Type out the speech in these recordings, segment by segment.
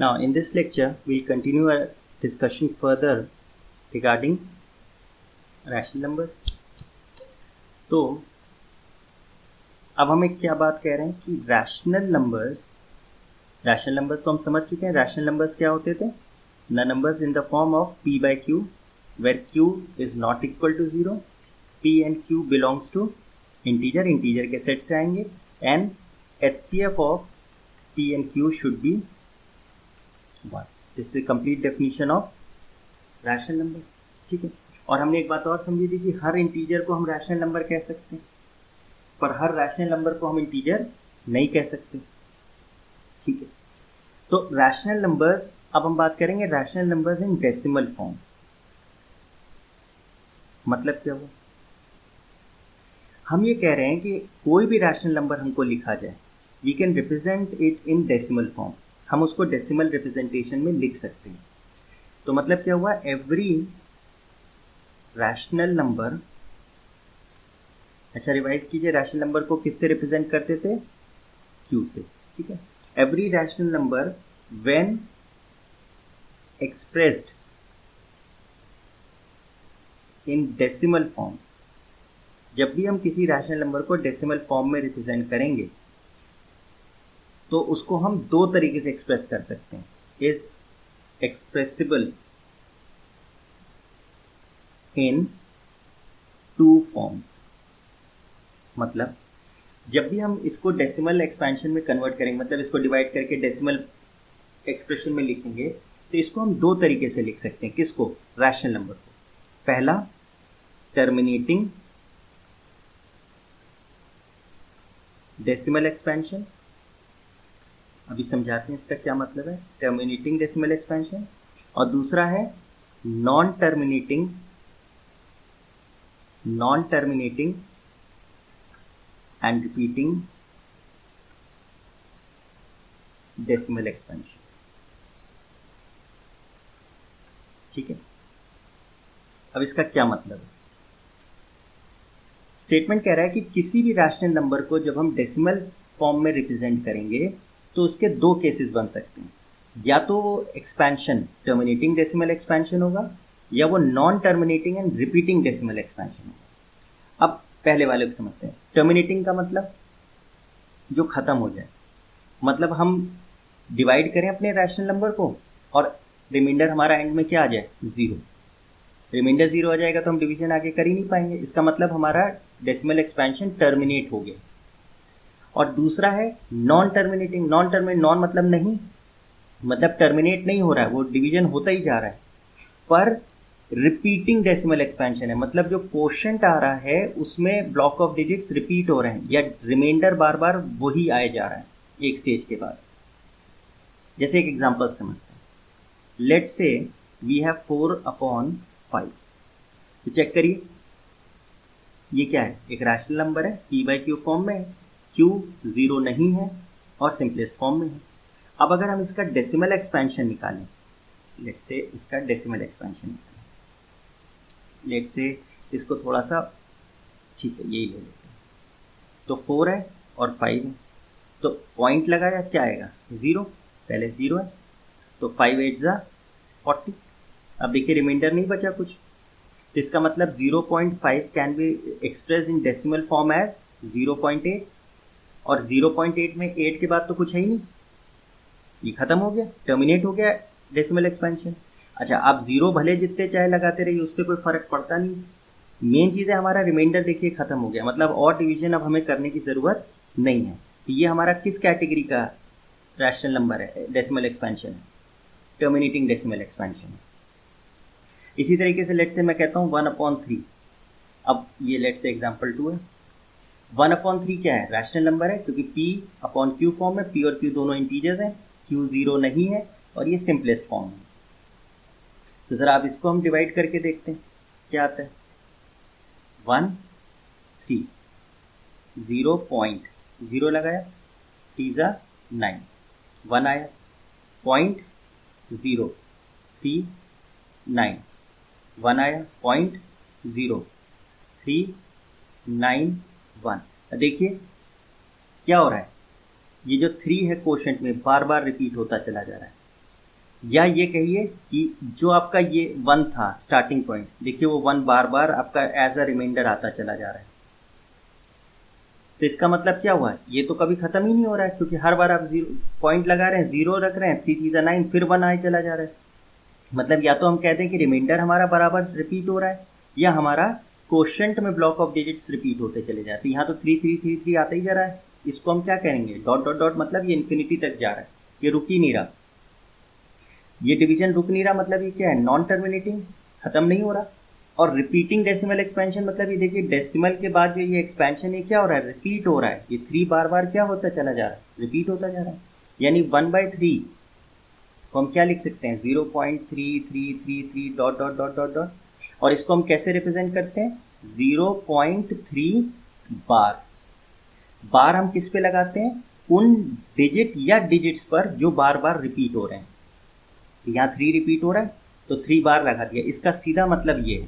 Now, in this lecture, we'll continue our discussion further regarding rational numbers. तो अब हम एक क्या बात कह रहे हैं कि रैशनल नंबर्स तो हम समझ चुके हैं. रैशनल नंबर्स क्या होते थे? The numbers in the form of p by q, where q is not equal to 0, p and q belongs to integer के सेट से आएंगे, and HCF of p and q should be 1. This is complete definition of rational number. ठीक है. और हमने एक बात और समझी थी कि हर इंटीजर को हम रैशनल नंबर कह सकते हैं, पर हर रैशनल नंबर को हम इंटीजर नहीं कह सकते. ठीक है. तो रैशनल नंबर्स, अब हम बात करेंगे rational numbers in decimal form. मतलब क्या हुआ? हम ये कह रहे हैं कि कोई भी रैशनल नंबर हमको लिखा जाए, we can represent it in decimal form. हम उसको डेसिमल रिप्रेजेंटेशन में लिख सकते हैं. तो मतलब क्या हुआ? एवरी रैशनल नंबर, अच्छा रिवाइज कीजिए, रैशनल नंबर को किससे रिप्रेजेंट करते थे? Q से. ठीक है. Every rational number when expressed in decimal form, जब भी हम किसी रैशनल नंबर को डेसिमल फॉर्म में रिप्रेजेंट करेंगे तो उसको हम दो तरीके से एक्सप्रेस कर सकते हैं. Is expressible in two forms. मतलब जब भी हम इसको डेसिमल एक्सपेंशन में कन्वर्ट करेंगे, मतलब इसको डिवाइड करके डेसिमल एक्सप्रेशन में लिखेंगे, तो इसको हम दो तरीके से लिख सकते हैं. किसको? रैशनल नंबर को. पहला, टर्मिनेटिंग डेसिमल एक्सपेंशन. अभी समझाते हैं इसका क्या मतलब है, टर्मिनेटिंग डेसिमल एक्सपेंशन. और दूसरा है non terminating and repeating decimal expansion. ठीक है. अब इसका क्या मतलब है? स्टेटमेंट कह रहा है कि किसी भी रैशनल नंबर को जब हम डेसिमल फॉर्म में रिप्रेजेंट करेंगे तो उसके दो केसेस बन सकते हैं. या तो वो एक्सपेंशन टर्मिनेटिंग डेसिमल एक्सपेंशन होगा, या वो non terminating and repeating decimal expansion होगा. अब पहले वाले को समझते हैं. टर्मिनेटिंग का मतलब जो खत्म हो जाए, मतलब हम डिवाइड करें अपने रैशनल नंबर को और रिमाइंडर हमारा एंड में क्या आ जाए? 0. रिमाइंडर 0 आ जाएगा तो हम डिवीजन आगे कर ही नहीं पाएंगे. इसका मतलब हमारा डेसिमल एक्सपेंशन टर्मिनेट हो गया. और दूसरा है नॉन टर्मिनेटिंग. नॉन मतलब नहीं, मतलब टर्मिनेट नहीं हो रहा है, वो डिवीजन होता ही जा रहा है, पर रिपीटिंग डेसिमल एक्सपेंशन है. मतलब जो क्वोशंट आ रहा है उसमें ब्लॉक ऑफ डिजिट्स रिपीट हो रहे हैं, या रिमाइंडर बार बार वही आए जा रहा है एक स्टेज के बाद. जैसे एक एग्जांपल समझते हैं. Let's say we have 4/5. तो चेक करिए, ये क्या है? एक रैशनल नंबर है, p by q फॉर्म में है, q 0 नहीं है और सिंपलेस्ट फॉर्म में है. अब अगर हम इसका डेसिमल एक्सपेंशन निकालें, लेट्स से इसका डेसिमल एक्सपेंशन निकालें, लेट्स से इसको थोड़ा सा, ठीक है यही ले लेते हैं. तो 4 है और 5 है, तो पॉइंट लगाया, क्या आएगा? 0. पहले 0 है तो 5 8 40. अब देखिए रिमाइंडर नहीं बचा कुछ, तो इसका मतलब 0.5 can be express in decimal form as 0.8. और 0.8 में 8 के बाद तो कुछ है ही नहीं, ये खत्म हो गया, टर्मिनेट हो गया डेसिमल एक्सपेंशन. अच्छा, आप 0 भले जितने चाहे लगाते रहिए, उससे कोई फर्क पड़ता नहीं. मेन चीज़ है हमारा रिमाइंडर देखिए खत्म हो गया, मतलब और डिवीजन अब हमें करने की ज़रूरत नहीं है. तो ये हमारा किस कैटेगरी का रैशनल नंबर है? डेसिमल एक्सपेंशन है, टर्मिनेटिंग डेसिमल एक्सपेंशन. इसी तरीके से लेट से मैं कहता हूँ 1/3. अब ये लेट से एग्जाम्पल 2 है. 1/3 क्या है? रैशनल नंबर है, क्योंकि p/q फॉर्म में, p और q दोनों इंटीजर्स हैं, q 0 नहीं है और ये सिंपलेस्ट फॉर्म है. तो ज़रा आप इसको हम डिवाइड करके देखते हैं क्या आता है. 1 3 0.0 लगाया, t 9, 1 आया, 0.0 3 9, 1 आया, 0.0 3 9 1. देखिए क्या हो रहा है, ये जो 3 है क्वोशंट में बार बार रिपीट होता चला जा रहा है. या ये कहिए कि जो आपका ये 1 था स्टार्टिंग पॉइंट, देखिए वो 1 बार बार आपका एज अ रिमाइंडर आता चला जा रहा है। तो इसका मतलब क्या हुआ, ये तो कभी खत्म ही नहीं हो रहा है, क्योंकि हर बार आप जीरो पॉइंट लगा रहे हैं, जीरो रख रहे हैं, 3 3 9, फिर 1 आए चला जा रहा है। मतलब या तो हम कहते हैं कि रिमाइंडर हमारा बराबर रिपीट हो रहा है, या हमारा क्वोशंट में ब्लॉक ऑफ डिजिट्स रिपीट होते चले जाते हैं। यहाँ तो 3 3 3 3 आता ही जा रहा है, इसको हम क्या करेंगे, डॉट डॉट डॉट, मतलब ये इन्फिनिटी तक जा रहा है, ये रुक ही नहीं रहा। ये डिवीजन रुक नहीं रहा, मतलब ये क्या है, नॉन टर्मिनेटिंग, खत्म नहीं हो रहा। और रिपीटिंग डेसिमल एक्सपेंशन मतलब ये देखिए डेसिमल के बाद जो ये एक्सपेंशन है क्या हो रहा है, रिपीट हो रहा है। ये 3 बार बार क्या होता चला जा रहा है, रिपीट होता जा रहा है। यानी 1/3 को हम क्या लिख सकते हैं, 0.3333 dot dot dot dot dot. और इसको हम कैसे रिप्रेजेंट करते हैं, 0.3 बार। बार हम किस पे लगाते हैं, उन डिजिट या डिजिट्स पर जो बार बार रिपीट हो रहे हैं। तो यहाँ 3 रिपीट हो रहा है तो 3 बार लगा दिया, इसका सीधा मतलब ये है,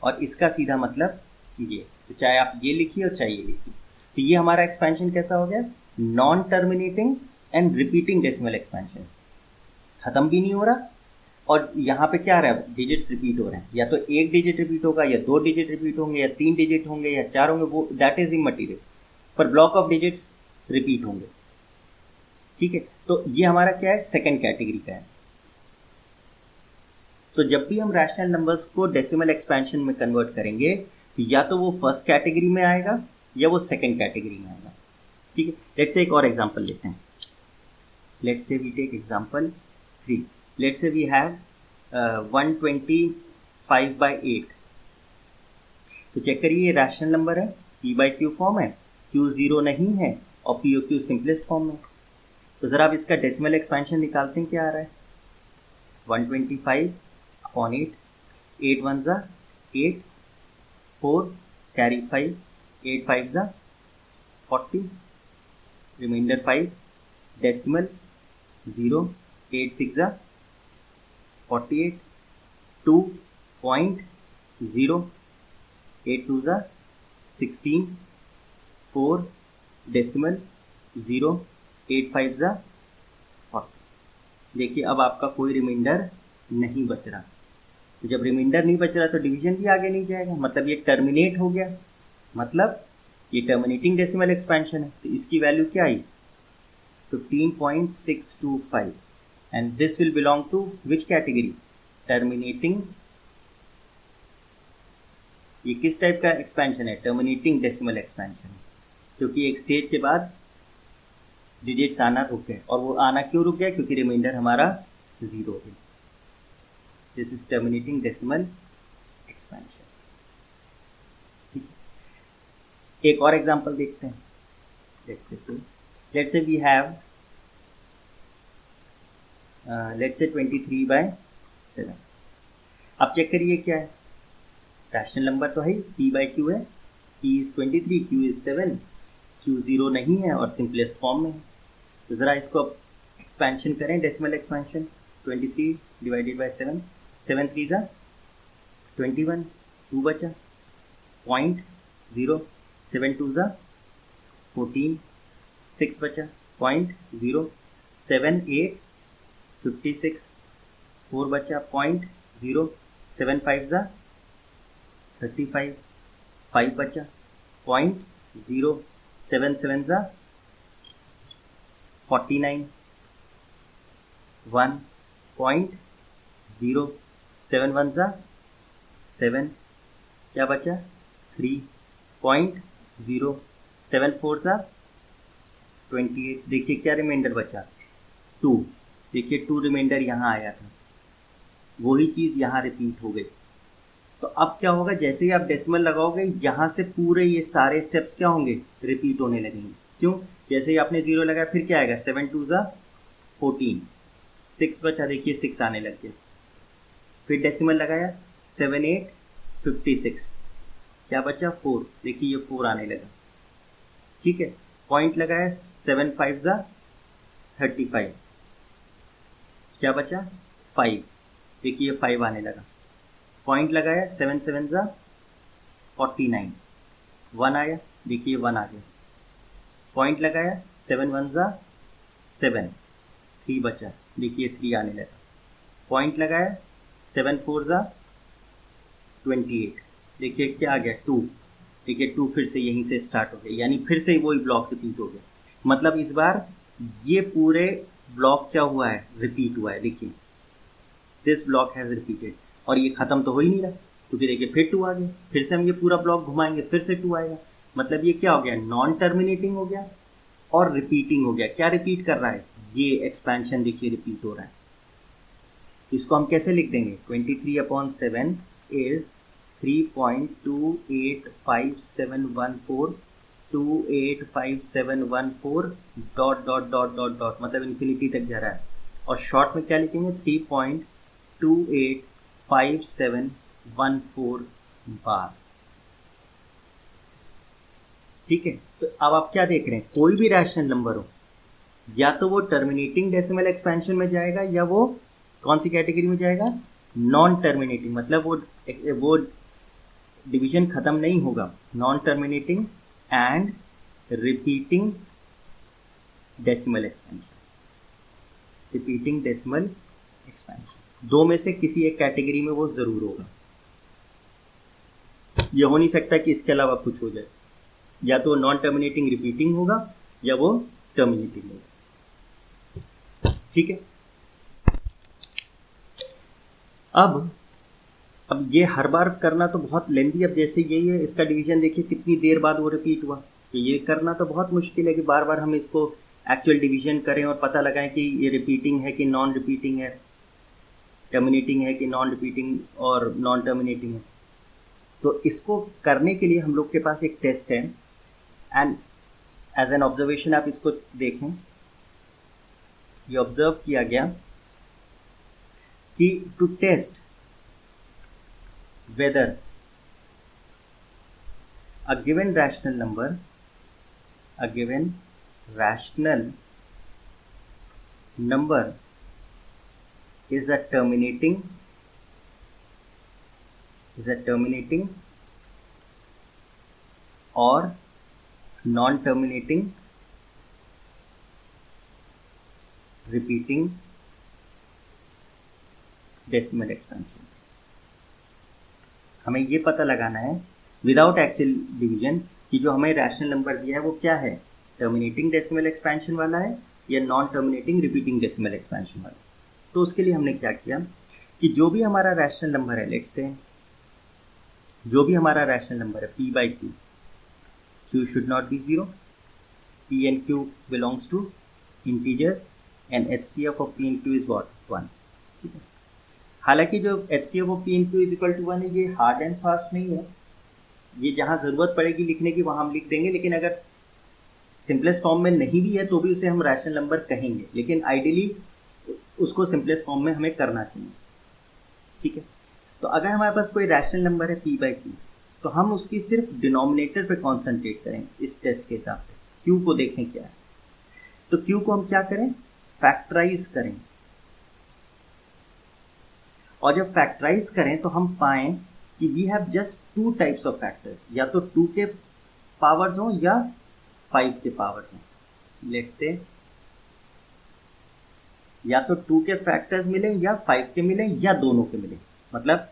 और इसका सीधा मतलब ये। तो चाहे आप ये लिखिए और चाहे ये लिखिए। तो ये हमारा एक्सपेंशन कैसा हो गया, non terminating and repeating decimal expansion, खत्म भी नहीं हो रहा। और यहाँ पे क्या आ रहा है, डिजिट्स रिपीट हो रहे हैं, या तो 1 डिजिट रिपीट होगा, या 2 डिजिट रिपीट होंगे, या 3 डिजिट होंगे, या 4 होंगे, वो दैट इज इमटेरियल, पर ब्लॉक ऑफ डिजिट्स रिपीट होंगे। ठीक है, तो ये हमारा क्या है, सेकेंड कैटेगरी का है। तो जब भी हम रैशनल नंबर्स को डेसिमल एक्सपेंशन में कन्वर्ट करेंगे, तो या तो वो फर्स्ट कैटेगरी में आएगा या वो सेकेंड कैटेगरी में आएगा। ठीक है, लेट्स से एक और एग्जांपल लेते हैं। Let's say we take example 3। Let's say we have 125/8। तो चेक करिए, ये रैशनल नंबर है, p बाई क्यू फॉर्म है, q 0 नहीं है, और p o q simplest form में। तो ज़रा आप इसका डेसिमल एक्सपेंशन निकालते हैं, क्या आ रहा है, 125/8, 8 1 ज़ा 8, 4 कैरी 5, 8 5 ज़ा 40, रिमाइंडर 5, डेसिमल 0, 8 6 ज़ा 48, 2.0, 8 2 ज़ा 16, 4 डेसिमल 0, 8 5 ज़ा 40। देखिए अब आपका कोई रिमाइंडर नहीं बच रहा। तो जब रिमाइंडर नहीं बच रहा तो डिवीजन भी आगे नहीं जाएगा, मतलब ये टर्मिनेट हो गया, मतलब ये टर्मिनेटिंग डेसिमल एक्सपेंशन है। तो इसकी वैल्यू क्या आई, 15.625, and this will belong to which category, terminating. ये किस टाइप का एक्सपेंशन है, टर्मिनेटिंग डेसिमल एक्सपेंशन, क्योंकि एक स्टेज के बाद डिजिट्स आना रुक गए। और वो आना क्यों रुक गया, क्योंकि रिमाइंडर हमारा 0 है। This is terminating decimal expansion. एक और एग्जांपल देखते हैं। Let's say we have let's say 23/7। अब चेक करिए क्या है, रैशनल नंबर तो है, p बाई क्यू है, p is 23, q is 7, q 0 नहीं है और सिंपलेस्ट फॉर्म में है। तो ज़रा इसको अब एक्सपेंशन करें, डेसिमल एक्सपेंशन, 23 डिवाइडेड बाई 7, 7 3 ज़ा 21, 2 बचा, 0.0, 7 2 ज़ा 14, 6 बचा, 0.0, 7 8 56, 4 बचा, 0.0, 7 5 ज़ा 35, 5 बचा, 0.0, 7 7 ज़ा 49, 1.0, 7 1 ज़ा 7, क्या बचा, 3.0, 7 4 ज़ा 28। देखिए क्या रिमाइंडर बचा, 2। देखिए 2 रिमाइंडर यहाँ आया था, वही चीज़ यहाँ रिपीट हो गई। तो अब क्या होगा, जैसे ही आप डेसिमल लगाओगे, यहाँ से पूरे ये सारे स्टेप्स क्या होंगे, रिपीट होने लगेंगे। क्यों, जैसे ही आपने 0 लगाया, फिर क्या आएगा, 7 2 ज़ा 14, 6 बचा, देखिए 6 आने लग गया। फिर डेसिमल लगाया, 7 8 56, क्या बचा, 4, देखिए ये 4 आने लगा। ठीक है, पॉइंट लगाया, 7 5 ज़ा 35, क्या बचा, 5, देखिए ये 5 आने लगा। पॉइंट लगाया, 7 7 ज़ा 49, 1 आया, देखिए 1 आ गया। पॉइंट लगाया, 7 1 ज़ा 7, 3 बचा, देखिए 3 आने लगा, पॉइंट लगाया, 7 4 जा 28, देखिए क्या आ गया 2, देखिए 2 फिर से यहीं से स्टार्ट हो गया, यानी फिर से वही ब्लॉक रिपीट हो गया। मतलब इस बार ये पूरे ब्लॉक क्या हुआ है, रिपीट हुआ है। देखिए दिस ब्लॉक हैज रिपीटेड, और ये खत्म तो हो ही नहीं रहा, क्योंकि देखिए फिर 2 आ गया, फिर से हम ये पूरा ब्लॉक घुमाएंगे, फिर से 2 आएगा। मतलब ये क्या हो गया, नॉन टर्मिनेटिंग हो गया और रिपीटिंग हो गया। क्या रिपीट कर रहा है, ये एक्सपेंशन देखिए रिपीट हो रहा है। इसको हम कैसे लिख देंगे, 23/7 is 3.285714 285,714 dot dot dot dot dot, मतलब इन्फिनिटी तक जा रहा है। और शॉर्ट में क्या लिखेंगे, 3.285714 बार। ठीक है, तो अब आप क्या देख रहे हैं, कोई भी रैशनल नंबर हो, या तो वो टर्मिनेटिंग डेसिमल एक्सपेंशन में जाएगा, या वो कौन सी कैटेगरी में जाएगा, नॉन टर्मिनेटिंग, मतलब वो डिवीजन खत्म नहीं होगा, non terminating and repeating decimal expansion, repeating decimal expansion, दो में से किसी एक कैटेगरी में वो जरूर होगा। यह हो नहीं सकता कि इसके अलावा कुछ हो जाए, या तो नॉन टर्मिनेटिंग रिपीटिंग होगा, या वो टर्मिनेटिंग होगा। ठीक है, अब ये हर बार करना तो बहुत लेंदी, अब जैसे यही है इसका डिवीजन, देखिए कितनी देर बाद वो रिपीट हुआ, तो ये करना तो बहुत मुश्किल है कि बार बार हम इसको एक्चुअल डिवीजन करें और पता लगाएं कि ये रिपीटिंग है कि नॉन रिपीटिंग है, टर्मिनेटिंग है कि नॉन रिपीटिंग और नॉन टर्मिनेटिंग है। तो इसको करने के लिए हम लोग के पास एक टेस्ट है, एंड एज एन ऑब्जर्वेशन आप इसको देखें। ये ऑब्जर्व किया गया कि to test whether a given rational number is a terminating or non-terminating repeating decimal expansion। हमें ये पता लगाना है विदाउट एक्चुअल डिवीजन कि जो हमें रैशनल नंबर दिया है वो क्या है, टर्मिनेटिंग डेसिमल एक्सपेंशन वाला है या non terminating repeating decimal expansion वाला। तो उसके लिए हमने क्या किया कि जो भी हमारा रैशनल नंबर है, लेट्स से जो भी हमारा रैशनल नंबर है p/q, q should not be 0, p and q belongs to integers and HCF of p and q is what 1। ठीक है, हालांकि जो HCF of p and q is equal to 1 है, ये हार्ड एंड फास्ट नहीं है, ये जहाँ ज़रूरत पड़ेगी लिखने की वहाँ हम लिख देंगे, लेकिन अगर सिंपलेस्ट फॉर्म में नहीं भी है तो भी उसे हम रैशनल नंबर कहेंगे, लेकिन आइडियली उसको सिंपलेस्ट फॉर्म में हमें करना चाहिए। ठीक है, तो अगर हमारे पास कोई रैशनल नंबर है p/q, तो हम उसकी सिर्फ डिनोमिनेटर पे कॉन्सेंट्रेट करें इस टेस्ट के हिसाब से, q को देखें क्या है। तो q को हम क्या करें, फैक्टराइज करें, और जब फैक्टराइज करें तो हम पाएं कि we have just 2 types of factors, या तो 2 के पावर्स हों या 5 के पावर्स हों। लेट्स से या तो 2 के फैक्टर्स मिलें या 5 के मिलें या दोनों के मिलें, मतलब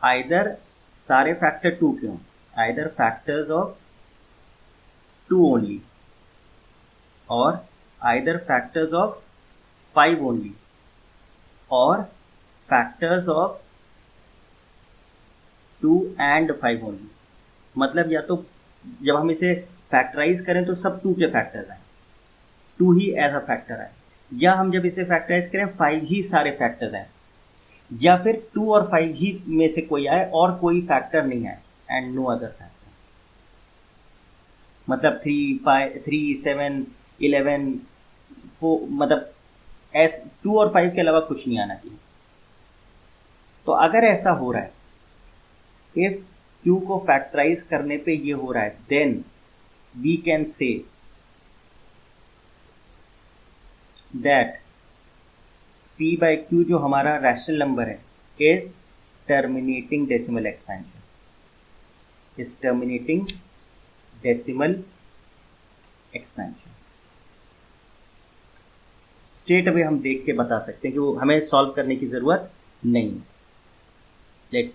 आइदर सारे फैक्टर 2 के हों, आइदर फैक्टर्स ऑफ 2 ओनली, और आइदर फैक्टर्स ऑफ 5 ओनली, और फैक्टर्स ऑफ 2 and 5 ओनली। मतलब या तो जब हम इसे फैक्टराइज करें तो सब 2 के फैक्टर्स आए, 2 ही एज अ फैक्टर आए, या हम जब इसे फैक्टराइज करें 5 ही सारे फैक्टर्स आए, या फिर 2 और 5 ही में से कोई आए और कोई फैक्टर नहीं आए, एंड नो अदर फैक्टर। मतलब 3 7 11 4, मतलब 2 और 5 के अलावा कुछ नहीं आना चाहिए। तो अगर ऐसा हो रहा है, इफ q को फैक्टराइज करने पे ये हो रहा है, then we can say that p/q जो हमारा रैशनल नंबर है is terminating decimal expansion, is terminating decimal expansion. Straight away हम देख के बता सकते हैं कि वो हमें सॉल्व करने की ज़रूरत नहीं है। लेट्स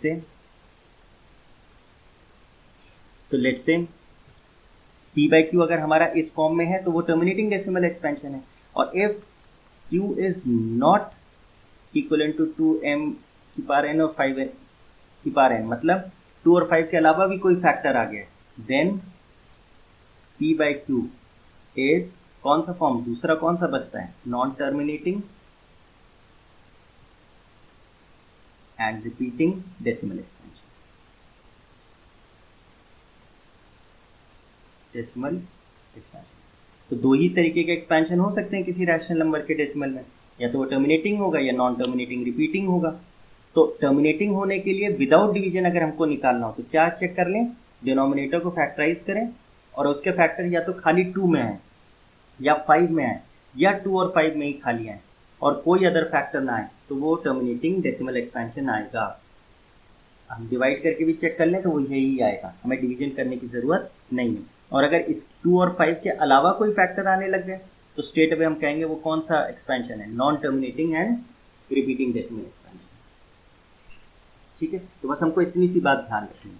से p/q अगर हमारा इस फॉर्म में है तो वो टर्मिनेटिंग डेसिमल एक्सपेंशन है, और if q is not equivalent to 2m की पावर n और 5 की पावर n, मतलब 2 और 5 के अलावा भी कोई फैक्टर आ गया, देन p/q इज कौन सा फॉर्म, दूसरा कौन सा बचता है, non terminating and repeating decimal expansion. Decimal expansion तो दो ही तरीके के एक्सपेंशन हो सकते हैं किसी रैशनल नंबर के डेसिमल में, या तो वो टर्मिनेटिंग होगा या नॉन टर्मिनेटिंग रिपीटिंग होगा। तो टर्मिनेटिंग होने के लिए विदाउट डिवीजन अगर हमको निकालना हो तो क्या चेक कर लें, डिनोमिनेटर को फैक्टराइज करें और उसके फैक्टर या तो खाली 2 में आए या 5 में आए या 2 और 5 में ही खाली आए और कोई अदर फैक्टर ना आए, तो वो टर्मिनेटिंग डेसिमल एक्सपेंशन आएगा। हम डिवाइड करके भी चेक कर लें तो वो यही आएगा, हमें डिवीजन करने की ज़रूरत नहीं है। और अगर इस 2 और 5 के अलावा कोई फैक्टर आने लग गए तो स्ट्रेट अवे हम कहेंगे वो कौन सा एक्सपेंशन है, non terminating and repeating decimal expansion. ठीक है, तो बस हमको इतनी सी बात ध्यान रखनी है।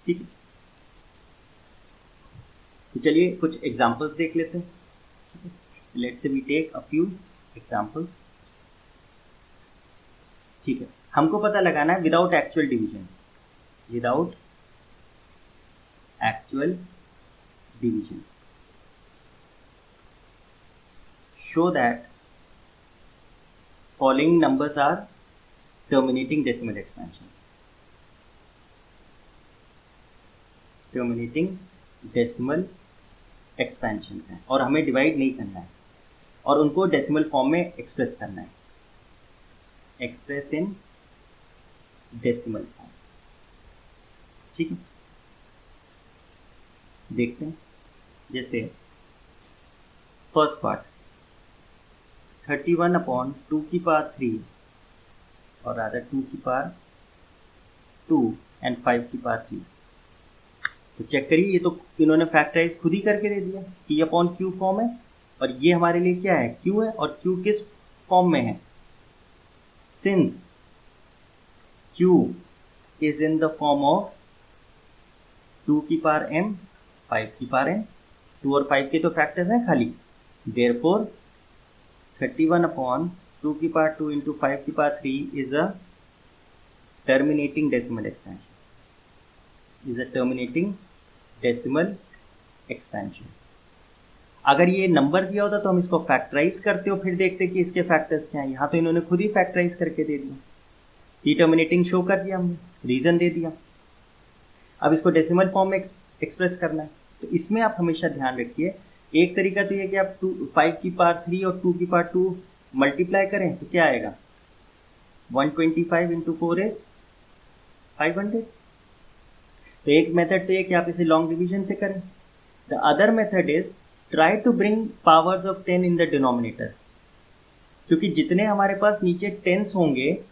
ठीक है, तो चलिए कुछ एग्जांपल्स देख लेते हैं। Let's say we take a few examples. ठीक है, हमको पता लगाना है without actual division, without actual division, show that following numbers are terminating decimal expansion. Terminating decimal expansions हैं और हमें डिवाइड नहीं करना है और उनको डेसिमल फॉर्म में एक्सप्रेस करना है, एक्सप्रेस इन डेसिमल फॉर्म। ठीक है, देखते हैं। जैसे फर्स्ट पार्ट 31/2 की पावर 3 और अदर 2 की पावर 2 एंड 5 की पावर 3। तो चेक करिए, ये तो इन्होंने फैक्टराइज खुद ही करके दे दिया, p/q फॉर्म है और ये हमारे लिए क्या है, q है, और q किस फॉर्म में है, since q is in the form of 2 की पावर m 5 की पावर n, 2 और 5 के तो फैक्टर्स हैं खाली, देयरफॉर 31/2 की पावर 2 इंटू 5 की power 3 is a terminating decimal expansion, is a terminating decimal expansion. अगर ये नंबर दिया होता तो हम इसको फैक्टराइज करते हो फिर देखते कि इसके फैक्टर्स क्या हैं। यहाँ तो इन्होंने खुद ही फैक्टराइज करके दे दिया, ये टर्मिनेटिंग शो कर दिया हमने, रीजन दे दिया। अब इसको डेसिमल फॉर्म में एक्सप्रेस करना है, तो इसमें आप हमेशा ध्यान रखिए, एक तरीका तो ये कि आप 5 की पावर 3 और 2 की पावर 2 मल्टीप्लाई करें तो क्या आएगा, 125 इंटू 4 इज 500। तो एक मेथड तो ये कि आप इसे लॉन्ग डिवीजन से करें। The other method is try to bring powers of 10 in the denominator, क्योंकि जितने हमारे पास नीचे टेंस होंगे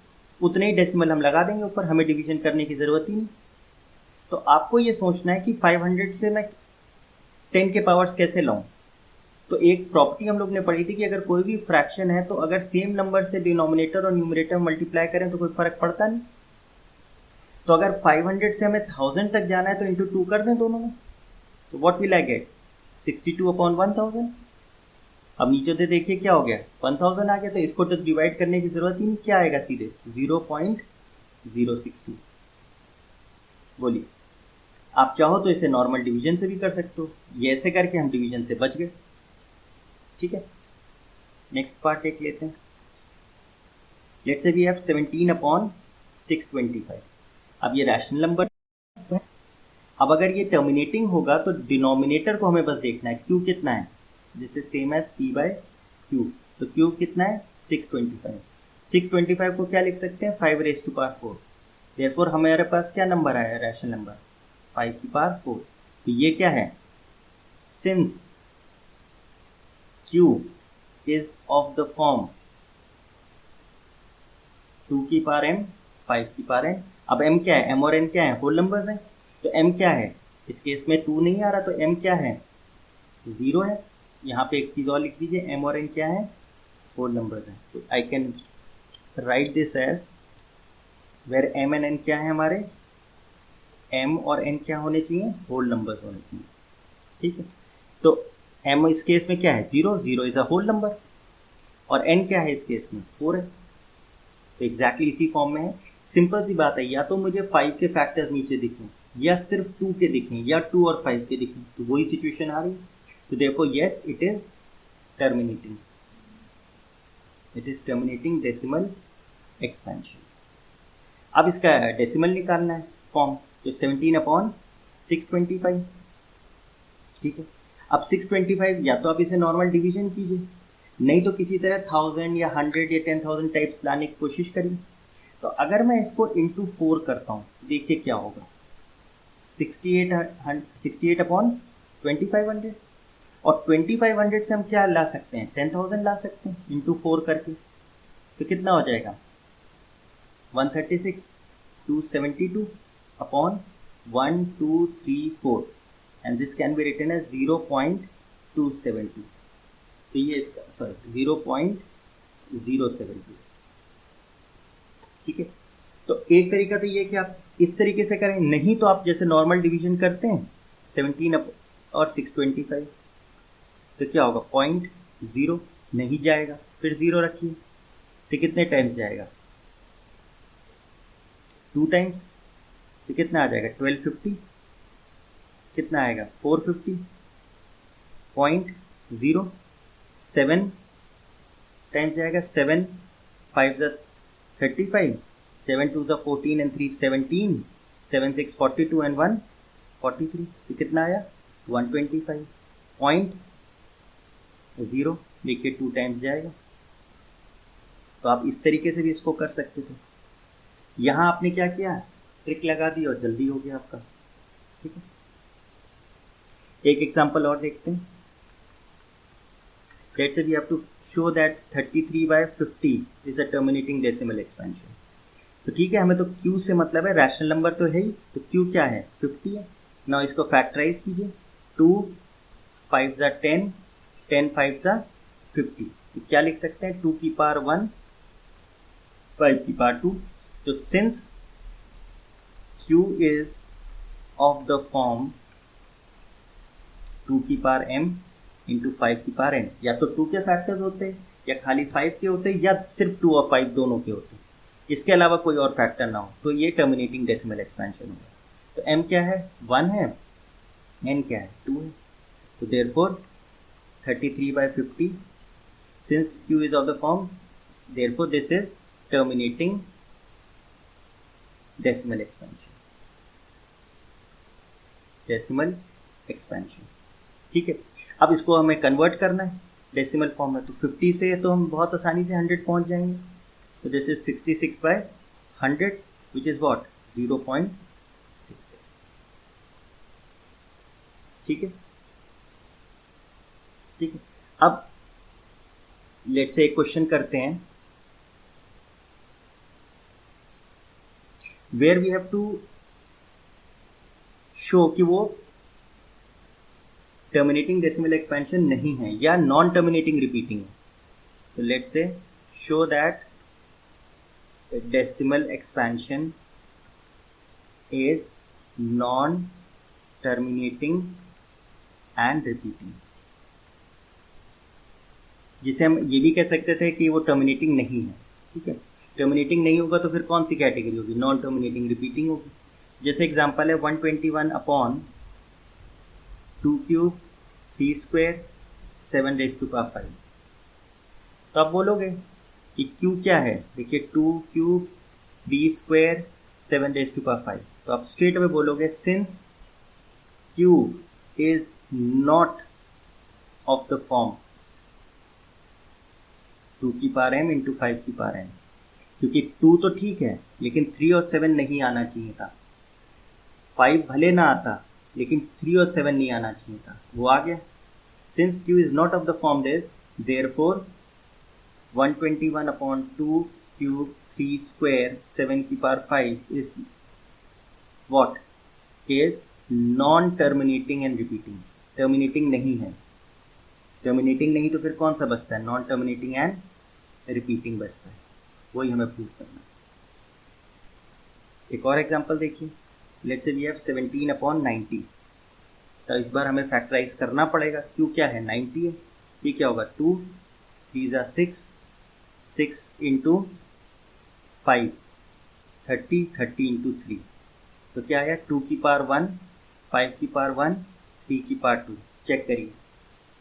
उतने ही डेसिमल हम लगा देंगे ऊपर, हमें डिवीजन करने की ज़रूरत ही नहीं। तो आपको ये सोचना है कि 500 से मैं 10 के पावर्स कैसे लाऊं। तो एक प्रॉपर्टी हम लोग ने पढ़ी थी कि अगर कोई भी फ्रैक्शन है तो अगर सेम नंबर से डिनोमिनेटर और न्यूमरेटर मल्टीप्लाई करें तो कोई फर्क पड़ता नहीं। तो अगर 500 से हमें 1000 तक जाना है तो इंटू 2 कर दें दोनों में, तो व्हाट विल आई गेट, 62/1000। अब नीचे से देखिए क्या हो गया, 1000 आ गया, तो इसको तो डिवाइड करने की जरूरत ही नहीं, क्या आएगा सीधे 0.062। बोलिए, आप चाहो तो इसे नॉर्मल डिवीजन से भी कर सकते हो, ये ऐसे करके हम डिवीजन से बच गए। ठीक है, नेक्स्ट पार्ट एक लेते हैं। Let's say we have 17/625। अब ये रैशनल नंबर है। अब अगर ये टर्मिनेटिंग होगा तो डिनोमिनेटर को हमें बस देखना है q कितना है, जैसे सेम एज p/q। तो q कितना है, 625। 625 को क्या लिख सकते हैं, 5⁴। देयरफॉर हमारे पास क्या नंबर आया, रैशनल नंबर 5 की पावर 4। तो ये क्या है, since q is of the form 2 की पावर m 5 की पावर n। अब m क्या है, m और n क्या है, होल नंबर्स हैं। तो m क्या है, इस केस में 2 नहीं आ रहा, तो m क्या है, 0 है। यहाँ पे एक चीज़ और लिख दीजिए, m और n क्या है, होल नंबर्स हैं, तो I can write this as where m and n क्या है हमारे, m और n क्या होने चाहिए, होल नंबर्स होने चाहिए, ठीक है। तो m इस केस में क्या है, 0, 0 इज अ होल नंबर, और n क्या है इस केस में, 4 है, तो एग्जैक्टली इसी फॉर्म में है। सिंपल सी बात है, या तो मुझे 5 के फैक्टर्स नीचे दिखें या सिर्फ 2 के दिखें या 2 और 5 के दिखें, तो वही सिचुएशन आ रही है। तो देखो yes it is terminating, it is terminating decimal expansion. अब इसका डेसिमल निकालना है फॉर्म, तो 17/625, ठीक है। अब 625 या तो आप इसे नॉर्मल डिवीजन कीजिए, नहीं तो किसी तरह 1000 या 100 या 10,000 टाइप्स लाने की कोशिश करिए। तो अगर मैं इसको इंटू 4 करता हूँ, देखिए क्या होगा, 68/2500, और 2500 से हम क्या ला सकते हैं, 10,000 ला सकते हैं इंटू 4 करके, तो कितना हो जाएगा, 136, 272 upon 1234, and this can be written as 0.272, तो ये इसका सॉरी 0.072, ठीक है। तो एक तरीका तो ये कि आप इस तरीके से करें, नहीं तो आप जैसे नॉर्मल डिवीजन करते हैं 17 और 625, तो क्या होगा, 0.0 नहीं जाएगा, फिर 0 रखिए, तो कितने टाइम्स जाएगा, 2 टाइम्स, तो कितना आ जाएगा, 1250, कितना आएगा, 450, 0.07 टाइम्स जाएगा, 7 5 35, 7 2 14 and 3 17, 7 6 42 and 1 43, तो कितना आया, 125.0, देखिए 2 टाइम्स जाएगा। तो आप इस तरीके से भी इसको कर सकते थे, यहाँ आपने क्या किया, ट्रिक लगा दी और जल्दी हो गया आपका, ठीक है। एक एग्जांपल और देखते हैं, let's say we have to show that 33/50 is a terminating decimal expansion. तो ठीक है, हमें तो Q से मतलब है, रैशनल नंबर तो है ही, तो Q क्या है, 50 है। ना इसको फैक्टराइज कीजिए, 2 5 10, 10 5 50, तो क्या लिख सकते हैं, 2 की पावर 1, 5 की पावर 2। तो since Q is of the form 2 की पावर m इंटू 5 की पावर n, या तो 2 के फैक्टर्स होते हैं या खाली 5 के होते हैं, या सिर्फ 2 और 5 दोनों के होते हैं, इसके अलावा कोई और फैक्टर ना हो, तो ये टर्मिनेटिंग डेसिमल एक्सपेंशन होगा। तो m क्या है, 1 है, n क्या है, 2 है, तो therefore 33/50, since q is of the form, therefore this is terminating decimal expansion, decimal expansion, ठीक है। अब इसको हमें कन्वर्ट करना है डेसिमल फॉर्म में, तो 50 से तो हम बहुत आसानी से 100 पहुंच जाएंगे, तो this is 66/100 which is what, 0.66, ठीक है, ठीक है। अब लेट्स से एक क्वेश्चन करते हैं, where we have to show कि वो टर्मिनेटिंग डेसिमल एक्सपेंशन नहीं है या नॉन टर्मिनेटिंग रिपीटिंग है। तो let's say show that decimal expansion is non terminating and repeating, जिसे हम ये भी कह सकते थे कि वो टर्मिनेटिंग नहीं है, ठीक है। टर्मिनेटिंग नहीं होगा तो फिर कौन सी कैटेगरी होगी, नॉन टर्मिनेटिंग रिपीटिंग होगी। जैसे एग्जांपल है 121/2³ t² 7⁵, तो आप बोलोगे कि Q क्या है, देखिए 2³ b² 7⁵, तो आप स्ट्रेट अवे बोलोगे since Q is not of the form 2 की पावर m इंटू 5 की पावर n, क्योंकि 2 तो ठीक है लेकिन 3 और 7 नहीं आना चाहिए था, 5 भले ना आता लेकिन 3 और 7 नहीं आना चाहिए था, वो आ गया। Since Q is not of the form this, therefore 121/2³ t² 7 की power 5 is what, is non terminating and repeating, terminating नहीं है। टर्मिनेटिंग नहीं तो फिर कौन सा बचता है, नॉन टर्मिनेटिंग एंड रिपीटिंग बचता है, वही हमें प्रूव करना है। एक और एग्जांपल देखिए, लेट्स से वी हैव 17/90, तो इस बार हमें फैक्टराइज करना पड़ेगा, क्यों क्या है 90 है, ये क्या होगा 2 3 ज़ा 6, 6 इंटू 5 30, 30 इंटू 3, तो क्या आया 2 की पावर 1, 5 की पावर 1, 3 की पावर 2। चेक करिए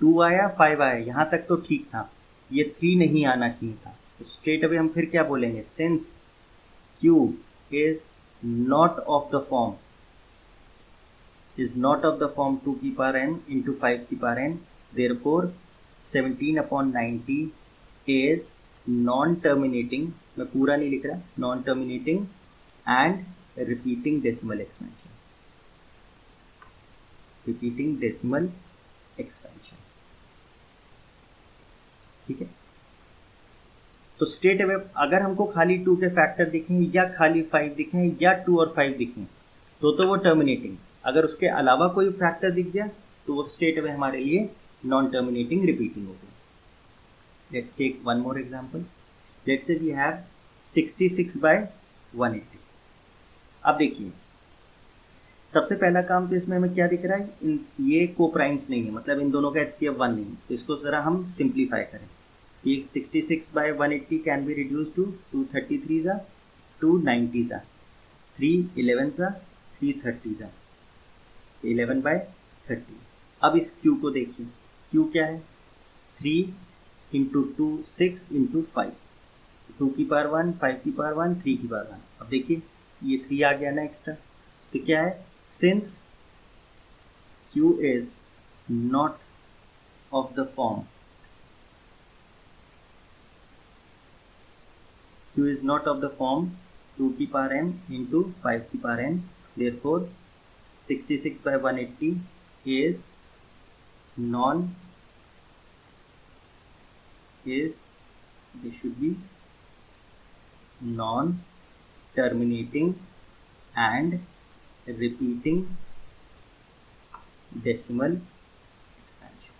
2 आया 5 आया, यहाँ तक तो ठीक था, ये 3 नहीं आना चाहिए था, तो स्ट्रेट अवे हम फिर क्या बोलेंगे, since q is not of the form 2 की पावर n into 5 की power n, therefore 17/90 is non-terminating, मैं पूरा नहीं लिख रहा, non-terminating and repeating decimal expansion, ठीक है। तो स्ट्रेट अवे अगर हमको खाली 2 के फैक्टर दिखें या खाली 5 दिखें या 2 और 5 दिखें तो वो टर्मिनेटिंग, अगर उसके अलावा कोई फैक्टर दिख गया तो वो स्ट्रेट अवे हमारे लिए नॉन टर्मिनेटिंग रिपीटिंग हो गया। Let's take one more example, let's say we have 66/180। अब देखिए सबसे पहला काम तो इसमें हमें क्या दिख रहा है, ये कोप्राइम्स नहीं है, मतलब इन दोनों का HCF 1 नहीं है, तो इसको ज़रा हम सिंप्लीफाई करें। ये 66/180 कैन बी रिड्यूस टू 233 ज़ा 290 ज़ा 3 11 ज़ा 330 ज़ा 11/30। अब इस Q को देखिए, Q क्या है 3 इंटू 2 6 इंटू 5, 2 की पावर 1, 5 की पावर 1, 3 की पावर 1। अब देखिए ये 3 आ गया ना एक्स्ट्रा, तो क्या है, since Q is not of the form 2 की पावर n into 5 की power n, therefore 66/180 is this should be non-terminating and repeating decimal expansion,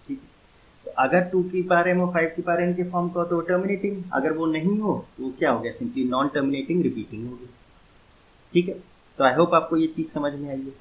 ठीक है। तो अगर 2 की पावर m और 5 की पावर n के फॉर्म का हो तो टर्मिनेटिंग, अगर वो नहीं हो तो वो क्या हो गया, सिंपली नॉन टर्मिनेटिंग रिपीटिंग हो गया, ठीक है। तो आई होप आपको ये चीज़ समझ में आई है।